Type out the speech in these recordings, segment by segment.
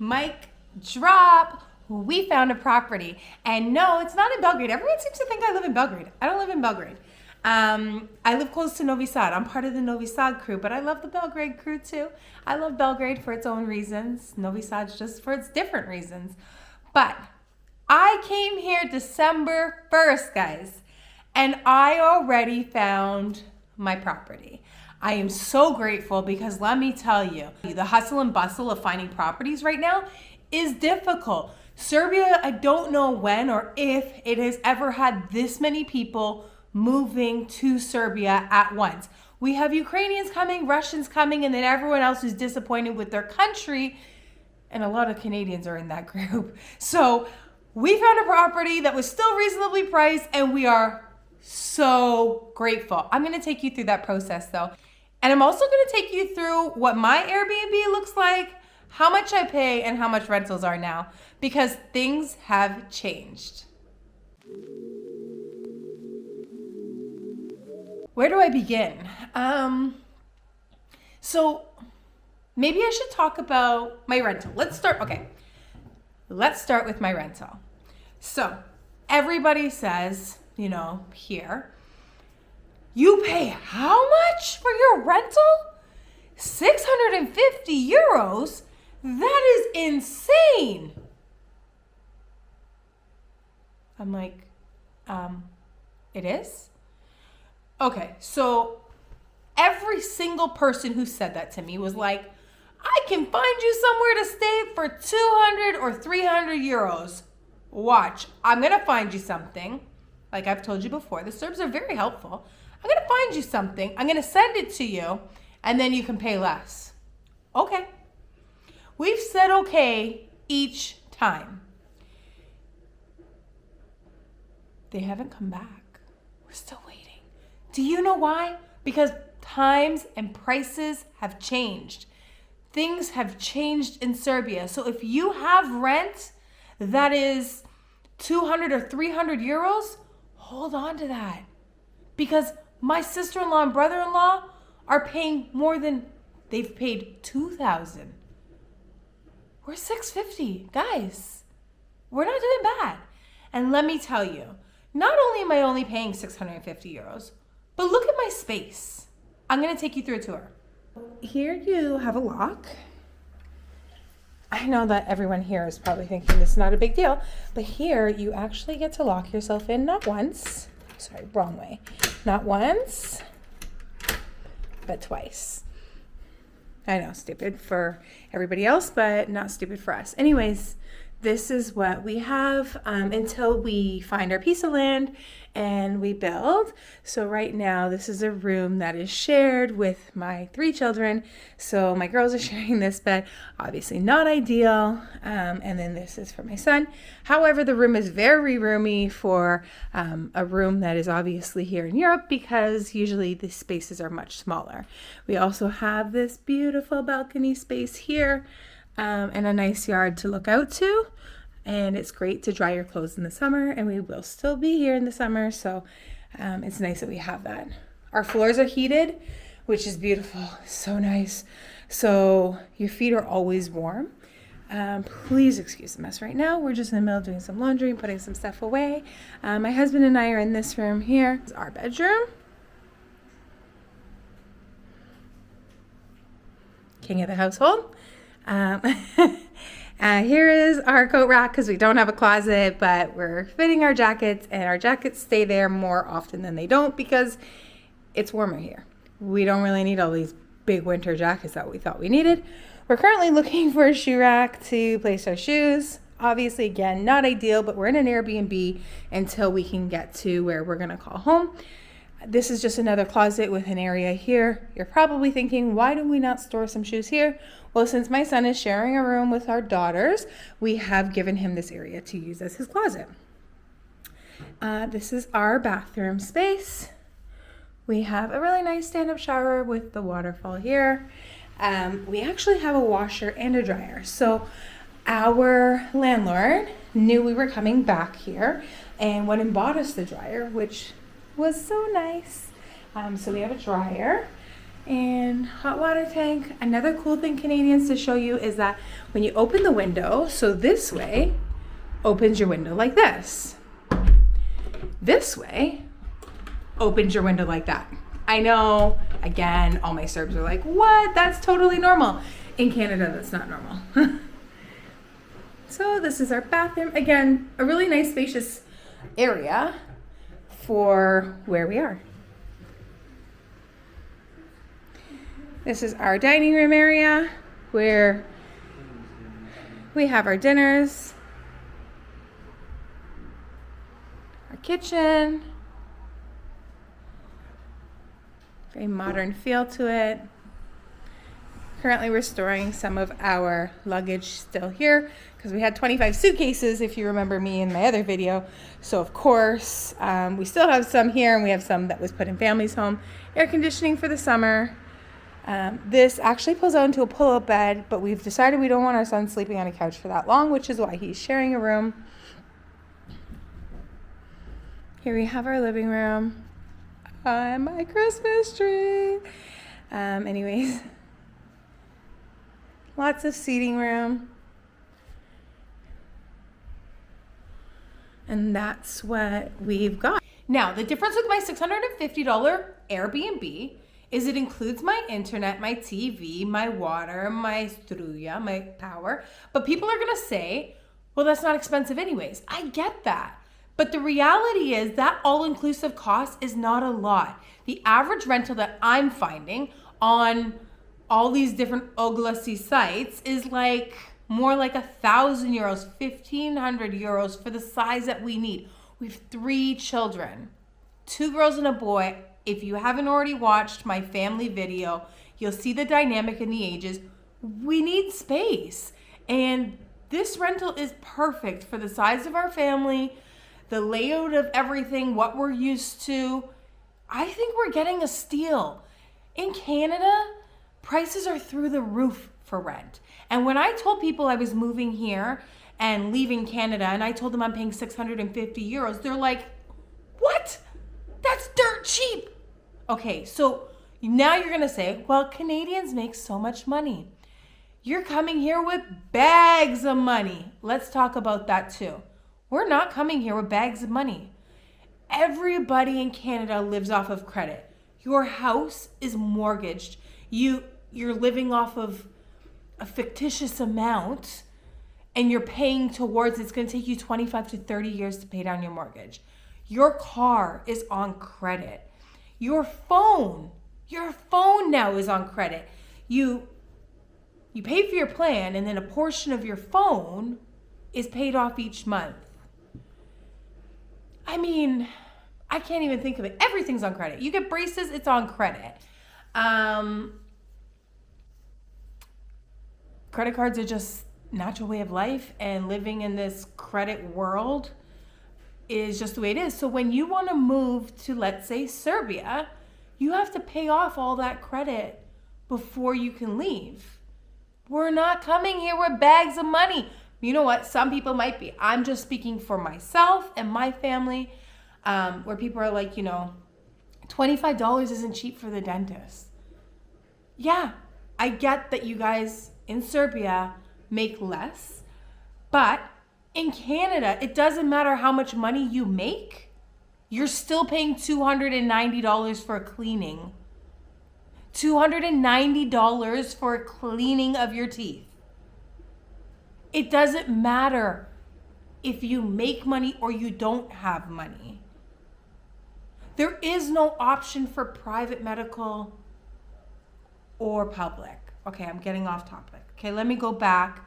Mic drop. We found a property. And no, it's not in Belgrade. Everyone seems to think I live in Belgrade. I don't live in Belgrade. I live close to Novi Sad. I'm part of the Novi Sad crew, but I love the Belgrade crew too. I love Belgrade for its own reasons. Novi Sad's just for its different reasons. But I came here December 1st, guys, and I already found my property. I am so grateful because let me tell you, the hustle and bustle of finding properties right now is difficult. Serbia, I don't know when or if it has ever had this many people moving to Serbia at once. We have Ukrainians coming, Russians coming, and then everyone else who's disappointed with their country. And a lot of Canadians are in that group. So we found a property that was still reasonably priced, and we are so grateful. I'm going to take you through that process though. And I'm also going to take you through what my Airbnb looks like, how much I pay, and how much rentals are now, because things have changed. Where do I begin? So maybe I should talk about my rental. Let's start with my rental. So everybody says, here, you pay how much for your rental? 650 euros? That is insane. I'm like, it is? Okay, so every single person who said that to me was like, I can find you somewhere to stay for 200 or 300 euros. Watch, I'm gonna find you something. Like I've told you before, the Serbs are very helpful. I'm gonna find you something. I'm gonna send it to you, and then you can pay less. Okay. We've said okay each time. They haven't come back. We're still waiting. Do you know why? Because times and prices have changed. Things have changed in Serbia. So if you have rent that is 200 or 300 euros, hold on to that. Because my sister-in-law and brother-in-law are paying more than they've paid 2,000. We're 650, guys. We're not doing bad. And let me tell you, not only am I only paying 650 euros, but look at my space. I'm gonna take you through a tour. Here you have a lock. I know that everyone here is probably thinking this is not a big deal, but here you actually get to lock yourself in not once, sorry, wrong way. Not once, but twice. I know, stupid for everybody else, but not stupid for us. Anyways, this is what we have until we find our piece of land and we build. So right now, this is a room that is shared with my 3 children. So my girls are sharing this bed, obviously not ideal. And then this is for my son. However, the room is very roomy for a room that is obviously here in Europe because usually the spaces are much smaller. We also have this beautiful balcony space here. And a nice yard to look out to, and it's great to dry your clothes in the summer, and we will still be here in the summer, so it's nice that we have that. Our floors are heated, which is beautiful, so nice, so your feet are always warm. Please excuse the mess right now. We're just in the middle of doing some laundry and putting some stuff away. My husband and I are in this room here. It's our bedroom. King of the household. Here is our coat rack because we don't have a closet, but we're fitting our jackets, and our jackets stay there more often than they don't because it's warmer here. We don't really need all these big winter jackets that we thought we needed. We're currently looking for a shoe rack to place our shoes. Obviously, again, not ideal, but we're in an Airbnb until we can get to where we're going to call home. This is just another closet with an area here. You're probably thinking, why do we not store some shoes here? Well, since my son is sharing a room with our daughters, we have given him this area to use as his closet. This is our bathroom space. We have a really nice stand-up shower with the waterfall here. We actually have a washer and a dryer. So our landlord knew we were coming back here and went and bought us the dryer, which was so nice. So we have a dryer. And hot water tank. Another cool thing, Canadians, to show you is that when you open the window, so this way opens your window like this. This way opens your window like that. I know, again, all my Serbs are like, what? That's totally normal. In Canada, that's not normal. So this is our bathroom. Again, a really nice spacious area for where we are. This is our dining room area where we have our dinners, our kitchen, very modern feel to it. Currently we're storing some of our luggage still here because we had 25 suitcases, if you remember me in my other video. So of course, we still have some here, and we have some that was put in family's home. Air conditioning for the summer. This actually pulls out into a pull-out bed, but we've decided we don't want our son sleeping on a couch for that long, which is why he's sharing a room. Here we have our living room. And my Christmas tree. Anyways, lots of seating room. And that's what we've got. Now, the difference with my $650 Airbnb is it includes my internet, my TV, my water, my struja, my power. But people are gonna say, well, that's not expensive anyways. I get that. But the reality is that all-inclusive cost is not a lot. The average rental that I'm finding on all these different Oglasi sites is like more like 1,000 euros, 1,500 euros for the size that we need. We have 3 children, 2 girls and a boy. If you haven't already watched my family video, you'll see the dynamic in the ages. We need space. And this rental is perfect for the size of our family, the layout of everything, what we're used to. I think we're getting a steal. In Canada, prices are through the roof for rent. And when I told people I was moving here and leaving Canada, and I told them I'm paying 650 euros, they're like, what? That's dirt cheap. Okay, so now you're gonna say, well, Canadians make so much money. You're coming here with bags of money. Let's talk about that too. We're not coming here with bags of money. Everybody in Canada lives off of credit. Your house is mortgaged. You're living off of a fictitious amount, and you're paying towards, it's gonna take you 25 to 30 years to pay down your mortgage. Your car is on credit. Your phone now is on credit. You pay for your plan, and then a portion of your phone is paid off each month. I mean, I can't even think of it. Everything's on credit. You get braces, it's on credit. Credit cards are just natural way of life, and living in this credit world is just the way it is. So when you want to move to, let's say, Serbia, you have to pay off all that credit before you can leave. We're not coming here with bags of money. You know what? Some people might be. I'm just speaking for myself and my family, where people are like, you know, $25 isn't cheap for the dentist. Yeah, I get that you guys in Serbia make less, but in Canada, it doesn't matter how much money you make, you're still paying $290 for a cleaning. $290 for a cleaning of your teeth. It doesn't matter if you make money or you don't have money. There is no option for private medical or public. Okay, I'm getting off topic. Okay, let me go back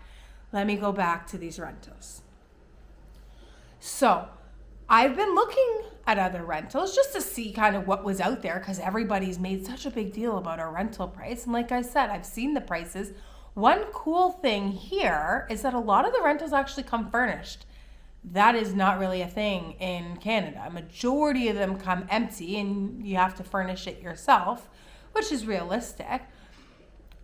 to these rentals. So I've been looking at other rentals just to see kind of what was out there, because everybody's made such a big deal about our rental price. And like I said, I've seen the prices. One cool thing here is that a lot of the rentals actually come furnished. That is not really a thing in Canada. A majority of them come empty and you have to furnish it yourself, which is realistic.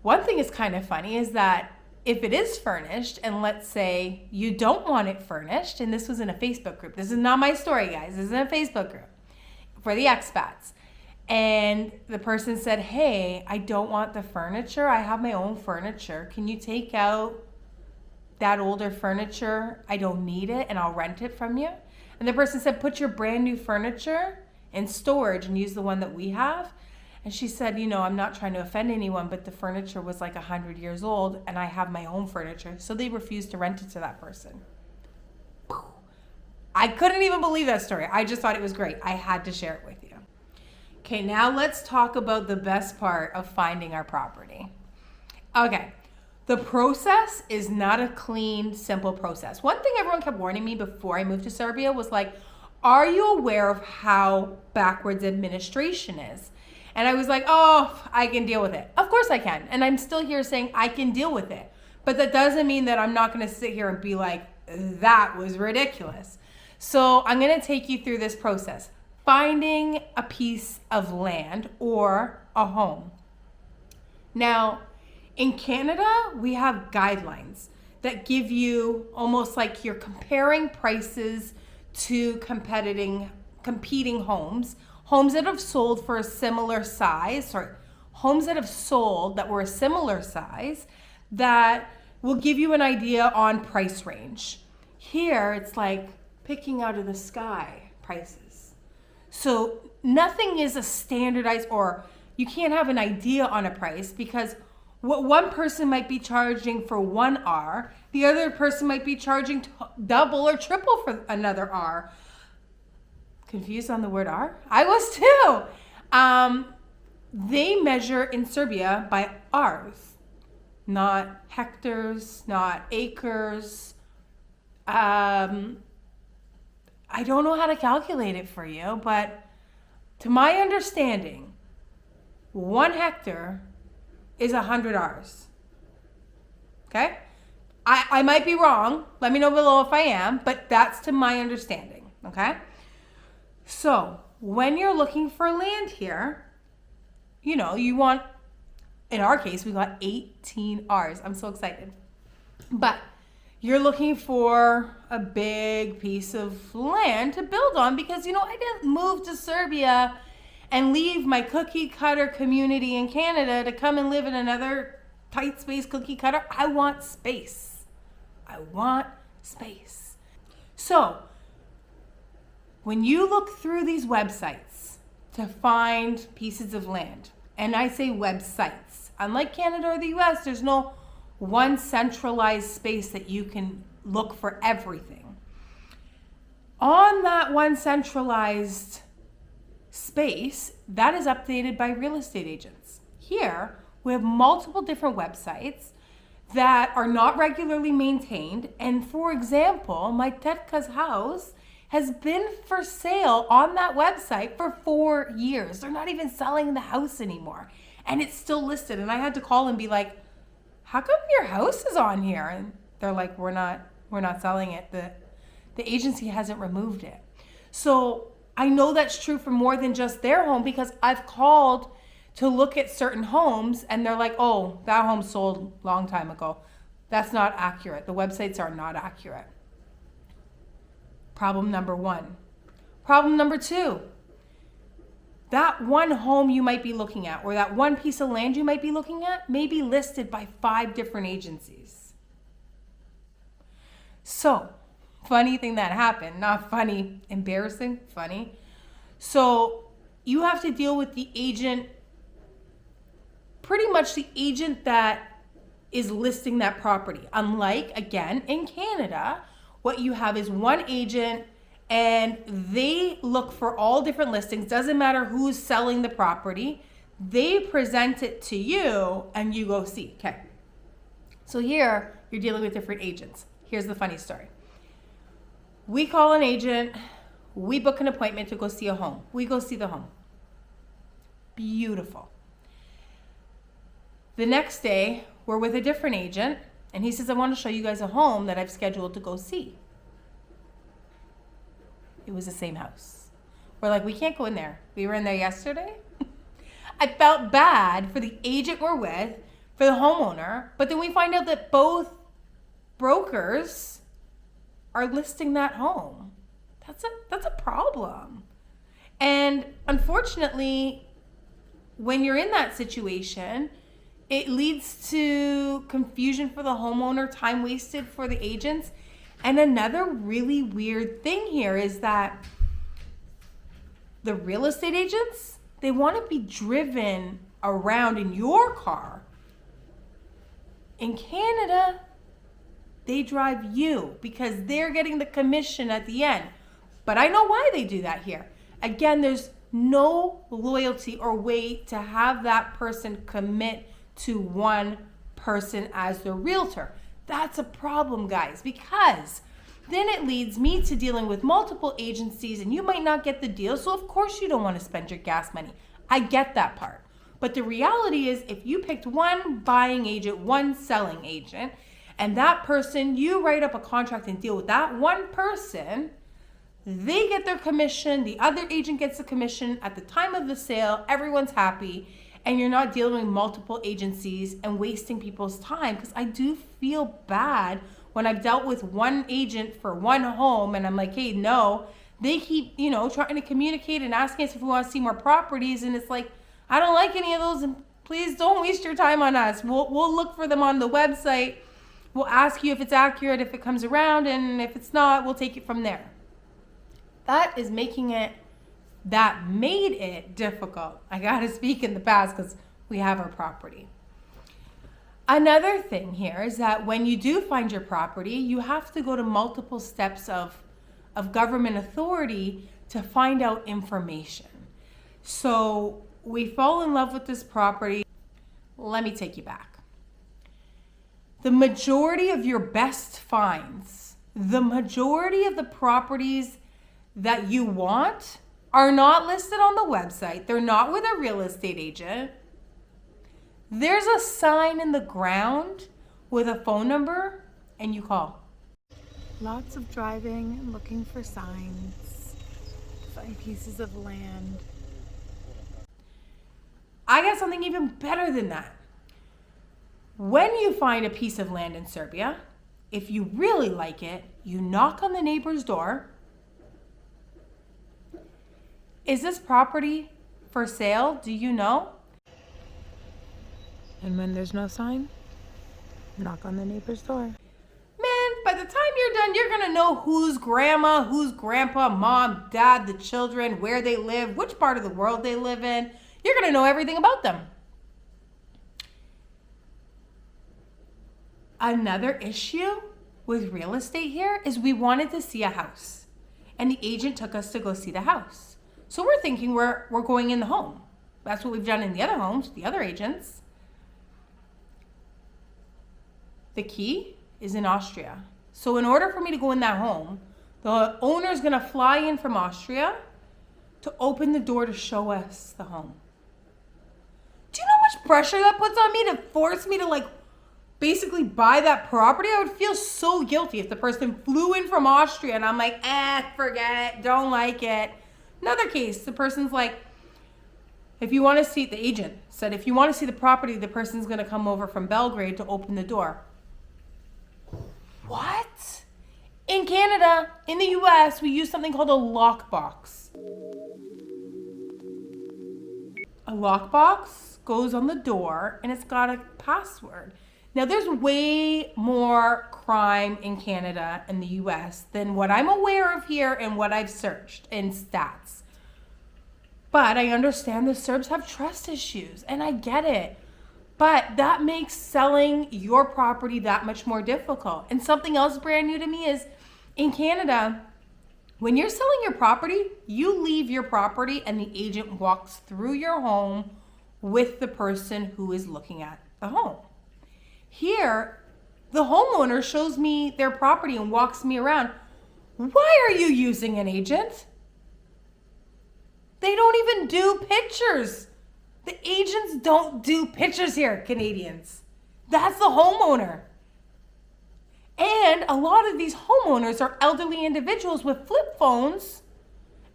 One thing is kind of funny is that if it is furnished, and let's say you don't want it furnished, and this was in a Facebook group. This is not my story, guys. This is in a Facebook group for the expats. And the person said, hey, I don't want the furniture. I have my own furniture. Can you take out that older furniture? I don't need it and I'll rent it from you. And the person said, put your brand new furniture in storage and use the one that we have. And she said, I'm not trying to offend anyone, but the furniture was like 100 years old and I have my own furniture. So they refused to rent it to that person. I couldn't even believe that story. I just thought it was great. I had to share it with you. Okay, now let's talk about the best part of finding our property. Okay, the process is not a clean, simple process. One thing everyone kept warning me before I moved to Serbia was like, are you aware of how backwards administration is? And I was like, oh, I can deal with it. Of course I can. And I'm still here saying I can deal with it. But that doesn't mean that I'm not going to sit here and be like, that was ridiculous. So I'm going to take you through this process. Finding a piece of land or a home. Now, in Canada, we have guidelines that give you almost like you're comparing prices to competing homes that have sold for a similar size, homes that have sold that were a similar size that will give you an idea on price range. Here, it's like picking out of the sky prices. So nothing is a standardized, or you can't have an idea on a price because what one person might be charging for one R, the other person might be charging double or triple for another R. Confused on the word R? I was too. They measure in Serbia by Rs, not hectares, not acres. I don't know how to calculate it for you, but to my understanding, 1 hectare is 100 Rs. Okay? I might be wrong. Let me know below if I am, but that's to my understanding. Okay? So when you're looking for land here, you want, in our case, we got 18 Rs. I'm so excited. But you're looking for a big piece of land to build on because, I didn't move to Serbia and leave my cookie cutter community in Canada to come and live in another tight space cookie cutter. I want space. So when you look through these websites to find pieces of land, and I say websites, unlike Canada or the US, there's no one centralized space that you can look for everything. On that one centralized space, that is updated by real estate agents. Here, we have multiple different websites that are not regularly maintained. And for example, my tetka's house has been for sale on that website for 4 years. They're not even selling the house anymore. And it's still listed. And I had to call and be like, how come your house is on here? And they're like, we're not selling it. The agency hasn't removed it. So I know that's true for more than just their home because I've called to look at certain homes and they're like, oh, that home sold a long time ago. That's not accurate. The websites are not accurate. Problem number 1. Problem number 2. That one home you might be looking at or that one piece of land you might be looking at may be listed by 5 different agencies. So, funny thing that happened, not funny, embarrassing, funny. So, you have to deal with the agent, pretty much the agent that is listing that property. Unlike, again, in Canada, what you have is one agent and they look for all different listings. Doesn't matter who's selling the property. They present it to you and you go see. Okay. So here you're dealing with different agents. Here's the funny story. We call an agent. We book an appointment to go see a home. We go see the home. Beautiful. The next day, we're with a different agent and he says, I want to show you guys a home that I've scheduled to go see. It was the same house. We're like, we can't go in there. We were in there yesterday. I felt bad for the agent we're with, for the homeowner, but then we find out that both brokers are listing that home. That's a problem. And unfortunately, when you're in that situation, it leads to confusion for the homeowner, time wasted for the agents. And another really weird thing here is that the real estate agents, they want to be driven around in your car. In Canada, they drive you because they're getting the commission at the end. But I know why they do that here. Again, there's no loyalty or way to have that person commit to one person as the realtor. That's a problem, guys, because then it leads me to dealing with multiple agencies and you might not get the deal. So of course you don't want to spend your gas money. I get that part. But the reality is if you picked one buying agent, one selling agent, and that person, you write up a contract and deal with that one person, they get their commission, the other agent gets the commission at the time of the sale, everyone's happy, and you're not dealing with multiple agencies and wasting people's time. Because I do feel bad when I've dealt with one agent for one home and I'm like, hey, no, they keep, trying to communicate and asking us if we want to see more properties. And it's like, I don't like any of those and please don't waste your time on us. We'll look for them on the website. We'll ask you if it's accurate, if it comes around, and if it's not, we'll take it from there. That made it difficult. I gotta speak in the past because we have our property. Another thing here is that when you do find your property, you have to go to multiple steps of government authority to find out information. So we fall in love with this property. Let me take you back. The majority of your best finds, the majority of the properties that you want are not listed on the website. They're not with a real estate agent. There's a sign in the ground with a phone number and you call. Lots of driving and looking for signs, find pieces of land. I got something even better than that. When you find a piece of land in Serbia, if you really like it, you knock on the neighbor's door. Is this property for sale? Do you know? And when there's no sign, knock on the neighbor's door. Man, by the time you're done, you're gonna know who's grandma, who's grandpa, mom, dad, the children, where they live, which part of the world they live in. You're gonna know everything about them. Another issue with real estate here is we wanted to see a house and the agent took us to go see the house. So we're thinking we're going in the home. That's what we've done in the other homes, the other agents. The key is in Austria. So in order for me to go in that home, the owner's gonna fly in from Austria to open the door to show us the home. Do you know how much pressure that puts on me to force me to basically buy that property? I would feel so guilty if the person flew in from Austria and I'm like, forget it, don't like it. Another case, the person's like, if you want to see, the agent said, if you want to see the property, the person's going to come over from Belgrade to open the door. What? In Canada, in the US, we use something called a lockbox. A lockbox goes on the door and it's got a password. Now, there's way more crime in Canada and the US than what I'm aware of here and what I've searched in stats. But I understand the Serbs have trust issues, and I get it. But that makes selling your property that much more difficult. And something else brand new to me is, in Canada, when you're selling your property, you leave your property and the agent walks through your home with the person who is looking at the home. Here, the homeowner shows me their property and walks me around. Why are you using an agent? They don't even do pictures. The agents don't do pictures here, Canadians. That's the homeowner. And a lot of these homeowners are elderly individuals with flip phones,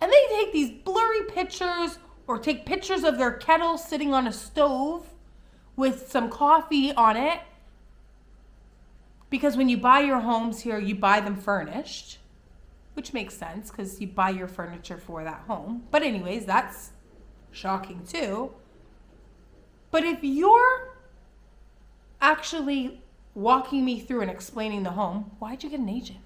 and they take these blurry pictures or take pictures of their kettle sitting on a stove with some coffee on it. Because when you buy your homes here, you buy them furnished, which makes sense because you buy your furniture for that home. But anyways, that's shocking too. But if you're actually walking me through and explaining the home, why'd you get an agent?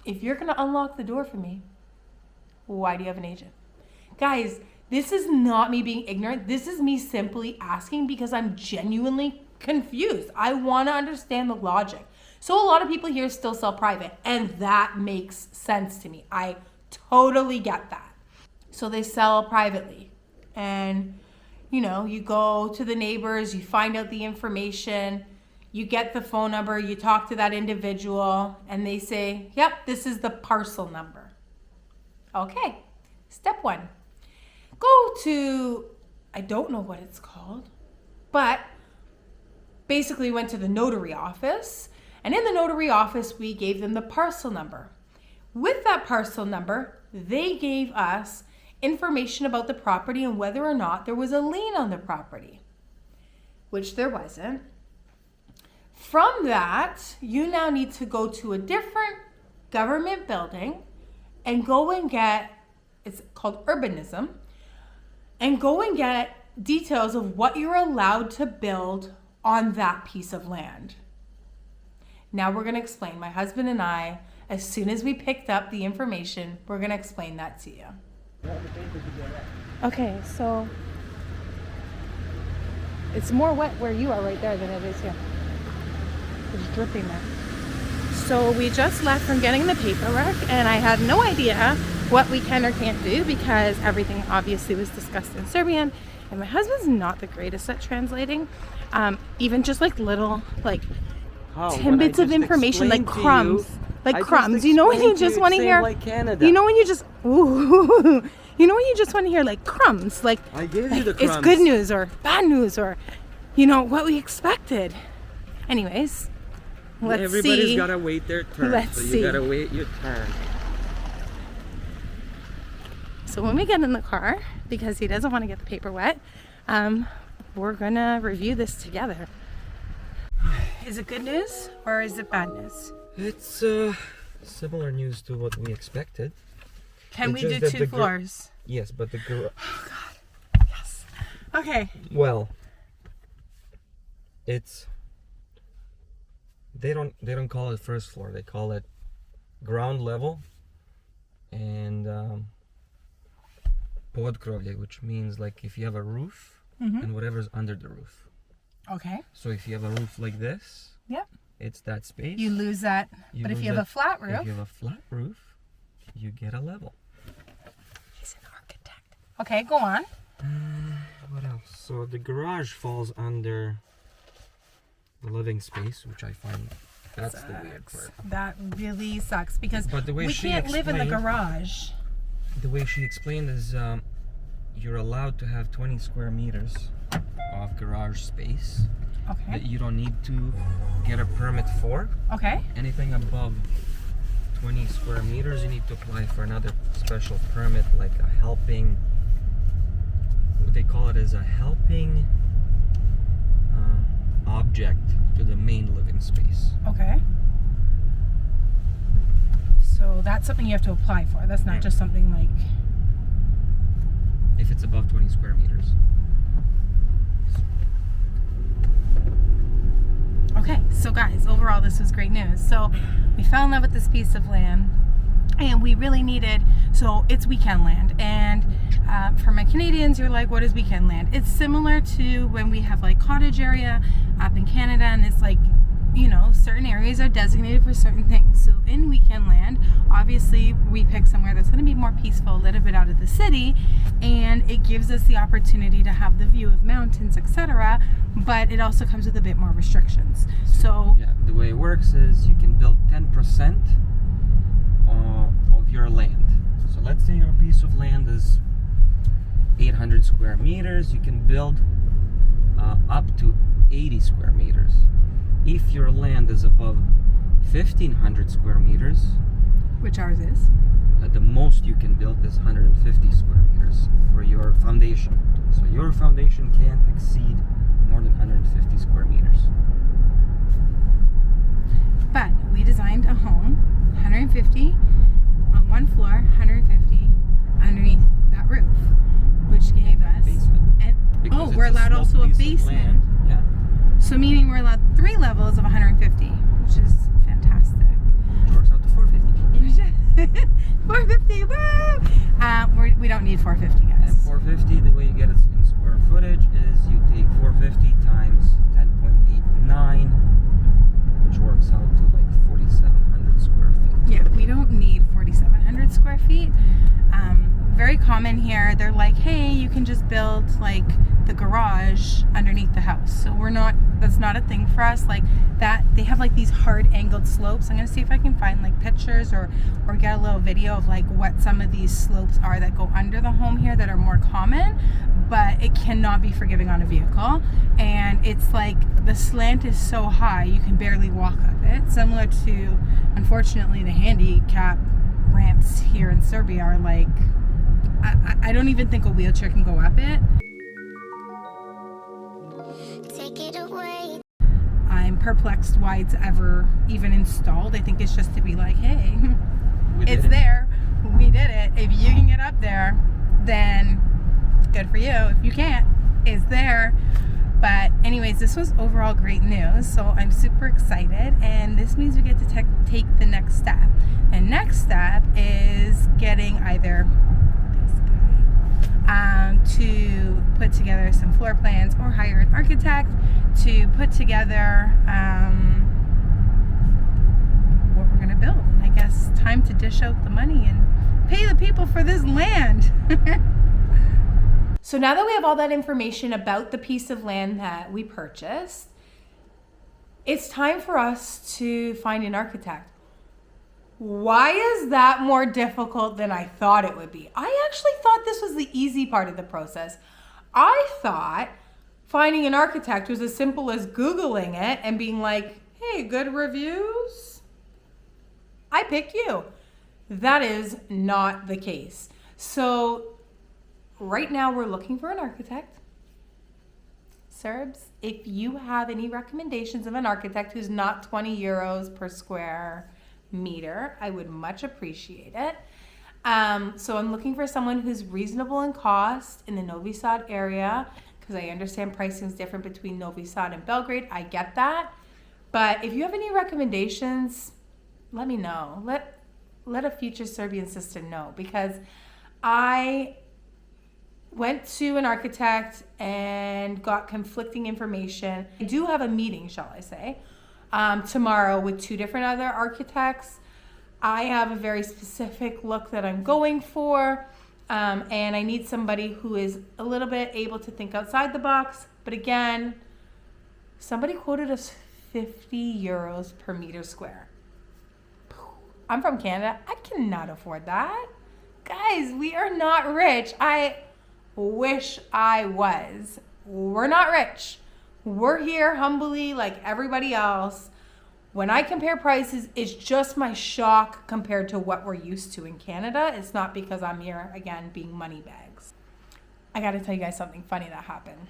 If you're going to unlock the door for me, why do you have an agent? Guys, this is not me being ignorant. This is me simply asking because I'm genuinely confused. I want to understand the logic. So a lot of people here still sell private, and that makes sense to me. I totally get that. So they sell privately, and you know, you go to the neighbors, you find out the information, you get the phone number, you talk to that individual, and they say, yep, this is the parcel number. Okay, step one. Go to, I don't know what it's called, but basically went to the notary office, and in the notary office, we gave them the parcel number. With that parcel number, they gave us information about the property and whether or not there was a lien on the property, which there wasn't. From that, you now need to go to a different government building and go and get, it's called urbanism, and go and get details of what you're allowed to build on that piece of land. Now we're going to explain. My husband and I, as soon as we picked up the information, we're going to explain that to you. Okay, so it's more wet where you are right there than it is here. It's dripping there. So we just left from getting the paperwork, and I had no idea what we can or can't do because everything obviously was discussed in Serbian, and my husband's not the greatest at translating. Even just like little tidbits of information, like crumbs. Like crumbs. You know when you just want to hear like Canada. You know when you just ooh. You know when you just want to hear like crumbs, like I gave you the crumbs. It's good news or bad news or you know what we expected. Anyways, let's Everybody's gotta wait their turn. Let's so you see. gotta wait your turn. So when we get in the car, because he doesn't want to get the paper wet, we're gonna review this together. Is it good news or is it bad news? It's similar news to what we expected. Can we do 2 floors? Yes, but the garage. Oh God. Yes. Okay. Well, it's they don't call it first floor. They call it ground level and podkrovlje, which means like if you have a roof and whatever's under the roof. Okay. So if you have a roof like this, yep, it's that space. You lose that. But if you have a flat roof, if you have a flat roof, you get a level. He's an architect. Okay, go on. What else? So the garage falls under the living space, which I find that's the weird part. That really sucks because we can't live in the garage. The way she explained is you're allowed to have 20 square meters of garage space. Okay. That you don't need to get a permit for. Okay. Anything above 20 square meters, you need to apply for another special permit, like a helping. What they call it is a helping object to the main living space. Okay. So that's something you have to apply for. That's not just something like. If it's above 20 square meters. Okay, so guys, overall this was great news. So we fell in love with this piece of land and we really needed, so it's weekend land. And for my Canadians, you're like, what is weekend land? It's similar to when we have like cottage area up in Canada, and it's like, you know, certain areas are designated for certain things. So in weekend land, obviously we pick somewhere that's going to be more peaceful, a little bit out of the city, and it gives us the opportunity to have the view of mountains, etc., but it also comes with a bit more restrictions. So yeah, the way it works is you can build 10% of your land. So let's say your piece of land is 800 square meters, you can build up to 80 square meters. If your land is above 1,500 square meters, which ours is, the most you can build is 150 square meters for your foundation. So your foundation can't exceed more than 150 square meters. But we designed a home, 150 on one floor, 150 underneath that roof, which gave basement. Yeah. So meaning we're allowed 3 levels of 150, which is fantastic. Which works out to 450. 450, woo! We don't need 450, guys. And 450, the way you get it in square footage is you take 450 times 10.89, which works out to like 4,700 square feet. Yeah, we don't need 4,700 square feet. Very common here. They're like, hey, you can just build like the garage underneath the house. So that's not a thing for us. Like that, they have like these hard angled slopes. I'm gonna see if I can find like pictures or get a little video of like what some of these slopes are that go under the home here that are more common, but it cannot be forgiving on a vehicle. And it's like the slant is so high, you can barely walk up it. Similar to, unfortunately, the handicap ramps here in Serbia are like, I don't even think a wheelchair can go up it. Take it away. I'm perplexed why it's ever even installed. I think it's just to be like, hey, it's there. We did it. If you can get up there, then good for you. If you can't, it's there. But anyways, this was overall great news. So I'm super excited. And this means we get to take the next step. And next step is getting either to put together some floor plans or hire an architect to put together what we're going to build. And I guess time to dish out the money and pay the people for this land. So now that we have all that information about the piece of land that we purchased, it's time for us to find an architect. Why is that more difficult than I thought it would be? I actually thought this was the easy part of the process. I thought finding an architect was as simple as Googling it and being like, hey, good reviews? I pick you. That is not the case. So right now we're looking for an architect. Serbs, if you have any recommendations of an architect who's not 20 euros per square meter, I would much appreciate it. So I'm looking for someone who's reasonable in cost in the Novi Sad area, because I understand pricing is different between Novi Sad and Belgrade. I get that. But if you have any recommendations, let me know. Let a future Serbian sister know, because I went to an architect and got conflicting information. I do have a meeting, shall I say, tomorrow with 2 different other architects. I have a very specific look that I'm going for, and I need somebody who is a little bit able to think outside the box. But again, somebody quoted us 50 euros per meter square. I'm from Canada. I cannot afford that. Guys, we are not rich. I wish I was. We're not rich. We're here humbly like everybody else. When I compare prices, it's just my shock compared to what we're used to in Canada. It's not because I'm here, again, being money bags. I gotta tell you guys something funny that happened.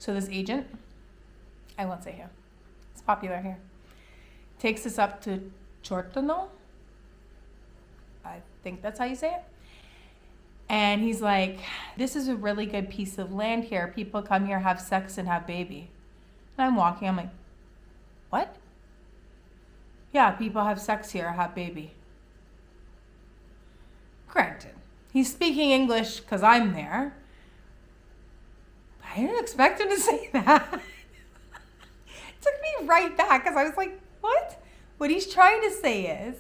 So this agent, I won't say who, it's popular here, takes us up to Chortano. I think that's how you say it. And he's like, this is a really good piece of land here. People come here, have sex, and have baby. And I'm walking, I'm like, what? Yeah, people have sex here, have baby. Granted, he's speaking English because I'm there. But I didn't expect him to say that. It took me right back because I was like, what? What he's trying to say is,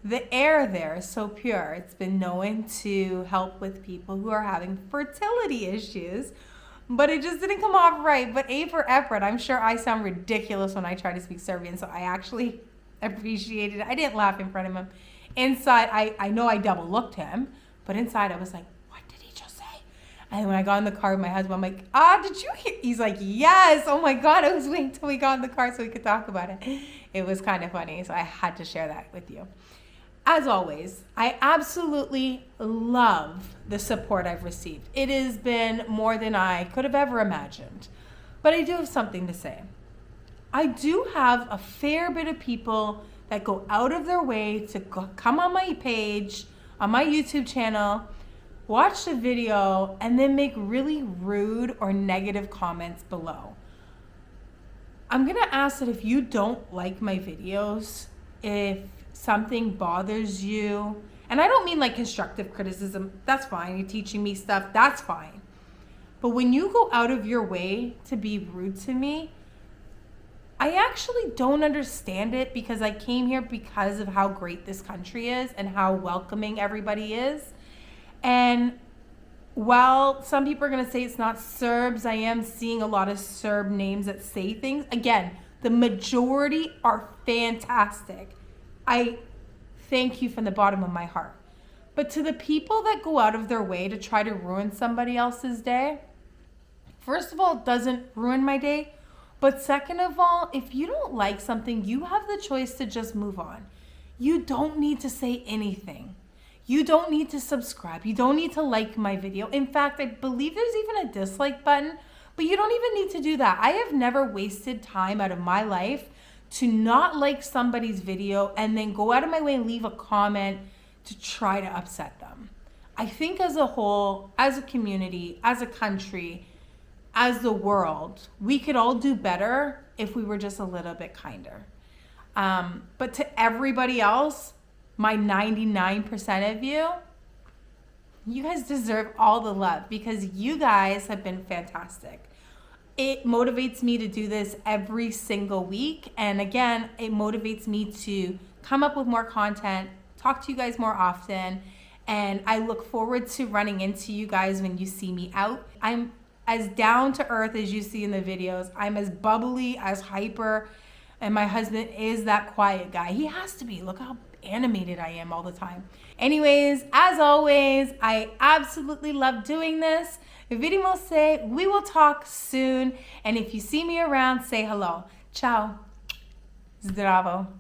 the air there is so pure. It's been known to help with people who are having fertility issues, but it just didn't come off right. But A for effort. I'm sure I sound ridiculous when I try to speak Serbian, so I actually appreciated it. I didn't laugh in front of him. Inside, I know I double looked him, but inside I was like, what did he just say? And when I got in the car with my husband, I'm like, did you hear? He's like, yes. Oh my God, I was waiting till we got in the car so we could talk about it. It was kind of funny, so I had to share that with you. As always, I absolutely love the support I've received. It has been more than I could have ever imagined. But I do have something to say. I do have a fair bit of people that go out of their way to come on my page, on my YouTube channel, watch the video and then make really rude or negative comments below. I'm gonna ask that if you don't like my videos, if something bothers you, and I don't mean like constructive criticism, that's fine, you're teaching me stuff, that's fine. But when you go out of your way to be rude to me, I actually don't understand it, because I came here because of how great this country is and how welcoming everybody is. And while some people are going to say it's not Serbs, I am seeing a lot of Serb names that say things. Again, the majority are fantastic. I thank you from the bottom of my heart. But to the people that go out of their way to try to ruin somebody else's day, first of all, it doesn't ruin my day. But second of all, if you don't like something, you have the choice to just move on. You don't need to say anything. You don't need to subscribe. You don't need to like my video. In fact, I believe there's even a dislike button, but you don't even need to do that. I have never wasted time out of my life to not like somebody's video and then go out of my way and leave a comment to try to upset them. I think as a whole, as a community, as a country, as the world, we could all do better if we were just a little bit kinder. But to everybody else, my 99% of you, you guys deserve all the love, because you guys have been fantastic. It motivates me to do this every single week. And again, it motivates me to come up with more content, talk to you guys more often. And I look forward to running into you guys when you see me out. I'm as down to earth as you see in the videos. I'm as bubbly, as hyper, and my husband is that quiet guy. He has to be. Look how animated I am all the time. Anyways, as always, I absolutely love doing this. Vidimo se, we will talk soon. And if you see me around, say hello. Ciao. Zdravo.